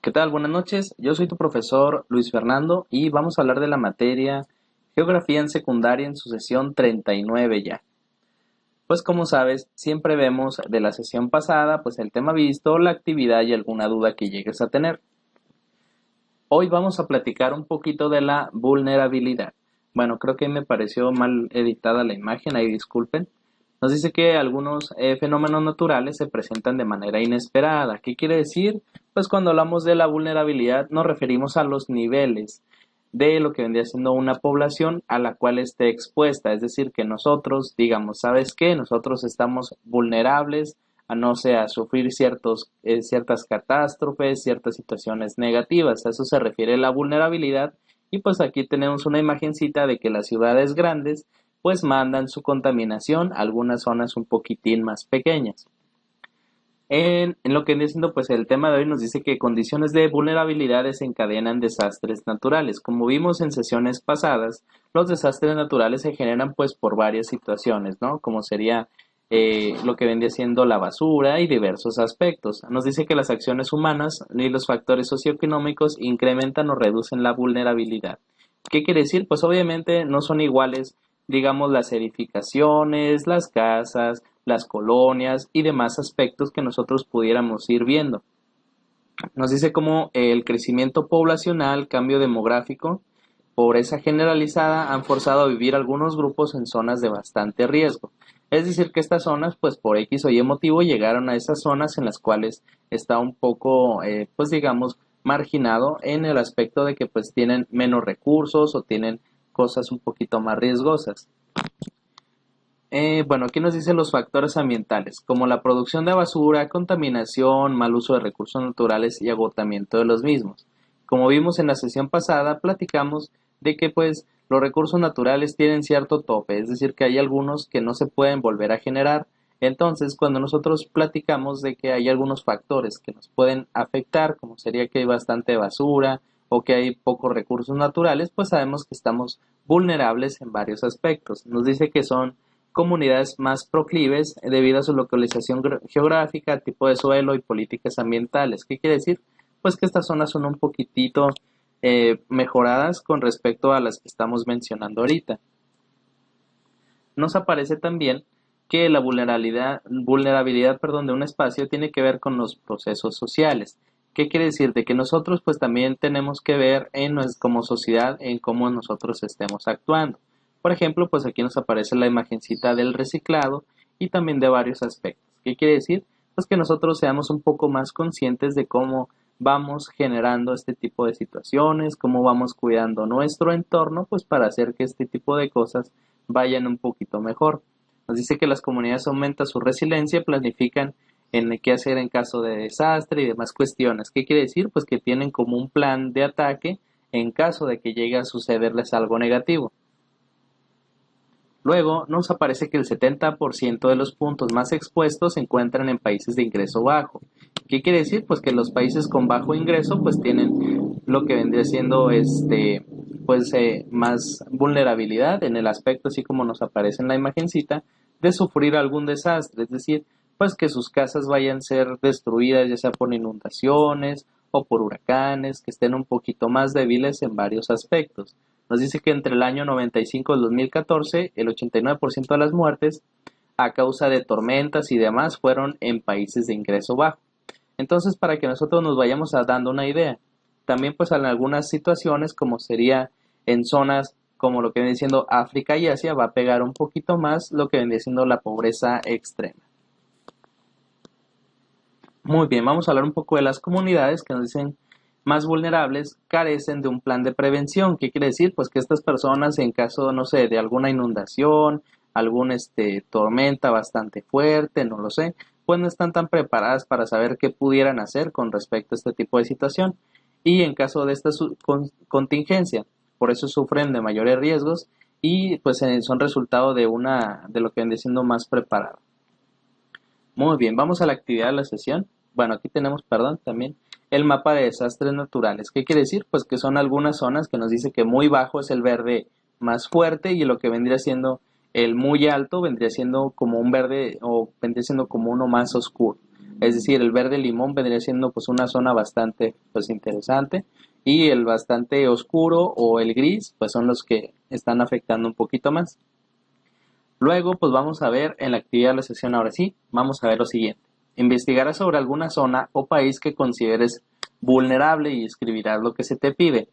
¿Qué tal? Buenas noches. Yo soy tu profesor Luis Fernando y vamos a hablar de la materia Geografía en secundaria en su sesión 39 ya. Pues como sabes, siempre vemos de la sesión pasada pues el tema visto, la actividad y alguna duda que llegues a tener. Hoy vamos a platicar un poquito de la vulnerabilidad. Bueno, creo que me pareció mal editada la imagen, ahí disculpen. Nos dice que algunos fenómenos naturales se presentan de manera inesperada. ¿Qué quiere decir? Pues cuando hablamos de la vulnerabilidad nos referimos a los niveles de lo que vendría siendo una población a la cual esté expuesta. Es decir, que nosotros digamos, ¿sabes qué? Nosotros estamos vulnerables a no sé, a sufrir ciertas catástrofes, ciertas situaciones negativas. A eso se refiere la vulnerabilidad. Y pues aquí tenemos una imagencita de que las ciudades grandes pues mandan su contaminación a algunas zonas un poquitín más pequeñas. En lo que viene siendo pues el tema de hoy nos dice que condiciones de vulnerabilidad desencadenan desastres naturales. Como vimos en sesiones pasadas, los desastres naturales se generan pues por varias situaciones, ¿no? Como sería lo que vendría siendo la basura y diversos aspectos. Nos dice que las acciones humanas y los factores socioeconómicos incrementan o reducen la vulnerabilidad. ¿Qué quiere decir? Pues obviamente no son iguales, digamos, las edificaciones, las casas, las colonias y demás aspectos que nosotros pudiéramos ir viendo. Nos dice cómo el crecimiento poblacional, cambio demográfico, pobreza generalizada han forzado a vivir algunos grupos en zonas de bastante riesgo. Es decir, que estas zonas, pues por X o Y motivo, llegaron a esas zonas en las cuales está un poco, pues digamos, marginado en el aspecto de que pues tienen menos recursos o tienen cosas un poquito más riesgosas. Bueno, aquí nos dice los factores ambientales, como la producción de basura, contaminación, mal uso de recursos naturales y agotamiento de los mismos. Como vimos en la sesión pasada, platicamos de que pues los recursos naturales tienen cierto tope, es decir, que hay algunos que no se pueden volver a generar. Entonces, cuando nosotros platicamos de que hay algunos factores que nos pueden afectar, como sería que hay bastante basura o que hay pocos recursos naturales, pues sabemos que estamos vulnerables en varios aspectos. Nos dice que son comunidades más proclives debido a su localización geográfica, tipo de suelo y políticas ambientales. ¿Qué quiere decir? Pues que estas zonas son un poquitito mejoradas con respecto a las que estamos mencionando ahorita. Nos aparece también que la vulnerabilidad de un espacio tiene que ver con los procesos sociales. ¿Qué quiere decir? De que nosotros pues también tenemos que ver como sociedad en cómo nosotros estemos actuando. Por ejemplo, pues aquí nos aparece la imagencita del reciclado y también de varios aspectos. ¿Qué quiere decir? Pues que nosotros seamos un poco más conscientes de cómo vamos generando este tipo de situaciones, cómo vamos cuidando nuestro entorno, pues para hacer que este tipo de cosas vayan un poquito mejor. Nos dice que las comunidades aumentan su resiliencia, planifican en qué hacer en caso de desastre y demás cuestiones. ¿Qué quiere decir? Pues que tienen como un plan de ataque en caso de que llegue a sucederles algo negativo. Luego nos aparece que el 70% de los puntos más expuestos se encuentran en países de ingreso bajo. ¿Qué quiere decir? Pues que los países con bajo ingreso pues tienen lo que vendría siendo más vulnerabilidad en el aspecto así como nos aparece en la imagencita de sufrir algún desastre, es decir, pues que sus casas vayan a ser destruidas ya sea por inundaciones o por huracanes, que estén un poquito más débiles en varios aspectos. Nos dice que entre el año 95 y el 2014, el 89% de las muertes a causa de tormentas y demás fueron en países de ingreso bajo. Entonces, para que nosotros nos vayamos dando una idea, también pues en algunas situaciones, como sería en zonas como lo que viene siendo África y Asia, va a pegar un poquito más lo que viene siendo la pobreza extrema. Muy bien, vamos a hablar un poco de las comunidades que nos dicen más vulnerables carecen de un plan de prevención. ¿Qué quiere decir? Pues que estas personas en caso, no sé, de alguna inundación, alguna tormenta bastante fuerte, no lo sé, pues no están tan preparadas para saber qué pudieran hacer con respecto a este tipo de situación. Y en caso de esta contingencia, por eso sufren de mayores riesgos y pues son resultado de lo que viene siendo más preparado. Muy bien, vamos a la actividad de la sesión. Bueno, aquí tenemos, perdón, también el mapa de desastres naturales. ¿Qué quiere decir? Pues que son algunas zonas que nos dice que muy bajo es el verde más fuerte y lo que vendría siendo el muy alto vendría siendo como un verde o vendría siendo como uno más oscuro. Es decir, el verde limón vendría siendo pues una zona bastante pues interesante, y el bastante oscuro o el gris pues son los que están afectando un poquito más. Luego pues vamos a ver en la actividad de la sesión, ahora sí, vamos a ver lo siguiente. Investigarás sobre alguna zona o país que consideres vulnerable y escribirás lo que se te pide.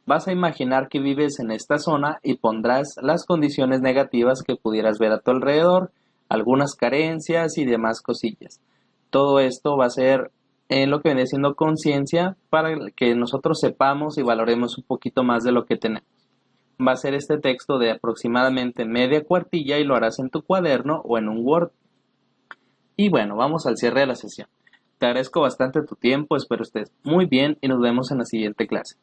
Vas a imaginar que vives en esta zona y pondrás las condiciones negativas que pudieras ver a tu alrededor, algunas carencias y demás cosillas. Todo esto va a ser en lo que viene siendo conciencia para que nosotros sepamos y valoremos un poquito más de lo que tenemos. Va a ser este texto de aproximadamente media cuartilla y lo harás en tu cuaderno o en un Word. Y bueno, vamos al cierre de la sesión. Te agradezco bastante tu tiempo, espero estés muy bien y nos vemos en la siguiente clase.